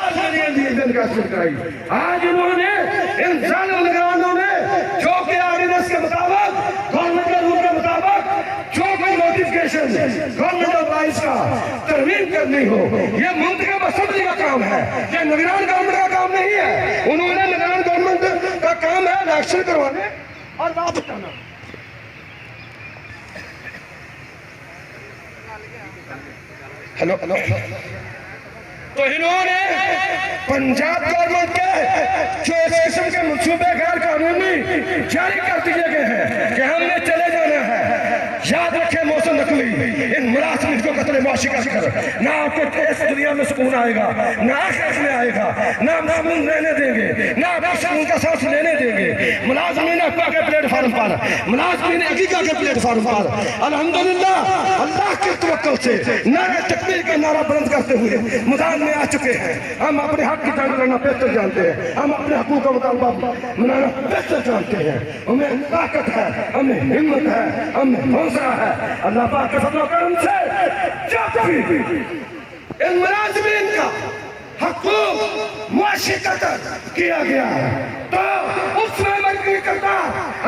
कराई। आज इन्होंने इन जालिम निगरानों ने जो कि ऑर्डिनेंस के मुताबिक, गवर्नमेंट के रूल के मुताबिक जो कोई नोटिफिकेशन गवर्नमेंट ऑफ राइट्स का तरमीम करनी हो, ये मुंतखब असेंबली का काम है, ये निगरान गवर्नमेंट का काम नहीं है। उन्होंने निगरान गवर्नमेंट का काम है इलेक्शन करवाने और वापस आना। हेलो हेलो, तो इन्होंने पंजाब गवर्नमेंट के जो इस किस्म के मनसूबे गैर कानूनी जारी कर दिए गए हैं कि हमने चले जाना है, याद रखें मौसम नकली इन मुलाजिम को कत्ल मुआशी कर ना आपको इस दुनिया में सुकून आएगा, ना आखिरत में आएगा, ना हम सुकून रहने देंगे, ना आप सुकून का सांस लेने देंगे। मुलाजिमीन अक्का के प्लेटफार्म पर, मुलाजिमीन अकीका के प्लेटफार्म पर अल्हम्दुलिल्लाह अल्लाह के तवक्कुल से नारे तकबीर का नारा बुलंद करते हुए मैदान में आ चुके हैं। हम अपने हक की जंग लड़ना बेहतर जानते हैं, हम अपने हकूक़ का मुतालबा मनाना बेहतर जानते हैं। हमें ताकत है, हमें हिम्मत है, हमें हौसला है। अल्लाह पाक के फज़ल व करम से जब भी इन मुलाजिमीन का हकूक़ मुआशी कत्ल किया गया है तो उसमें मजबूरी करता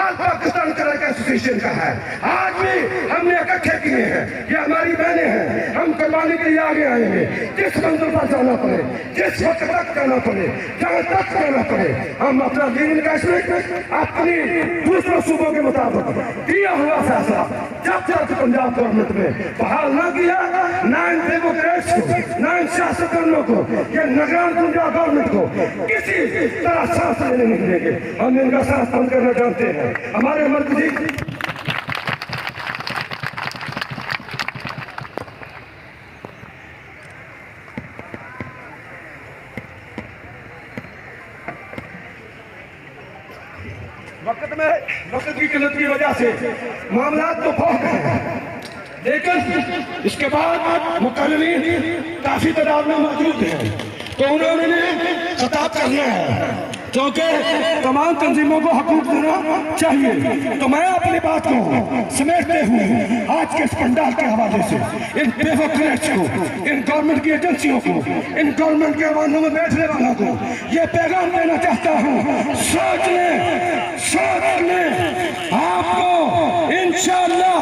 आज पाकिस्तान क्रिकेट एसोसिएशन का है। आज भी हमने इकट्ठे किए हैं, ये हमारी बहनें हैं, हम करवाने के लिए आगे आएंगे। जिस मंजिल पर जाना पड़े, जिस वक्त तक जाना पड़े, जहाँ तक जाना पड़े, हम अपना दीन कश्मीर अपनी दूसरों सूबों के मुताबिक दिया हुआ फैसला जब तक पंजाब गवर्नमेंट में बहाल न किया, ना इन डेमोक्रेट्स को, ना इन सियासतदानों को, ये निगरान पंजाब गवर्नमेंट को किसी तरह सांस लेने नहीं देंगे। हम इनका सांस बंद करना जानते हैं। हमारे मर्कजी वक्त की किल्लत की वजह से मामला तो बहुत है, लेकिन इसके बाद मुकर्रीन काफी तादाद में मौजूद हैं, तो उन्होंने खिताब करना है क्योंकि तमाम तंजीमों को हकूक देना चाहिए। तो मैं अपनी बात को समेटते हुए आज के इस पंडाल के हवाले से इन डेमोक्रेट्स को, इन गवर्नमेंट की एजेंसियों को, इन गवर्नमेंट के वाहनों में बैठने वालों को ये पैगाम देना चाहता हूँ, सोच लें, आपको इंशाअल्लाह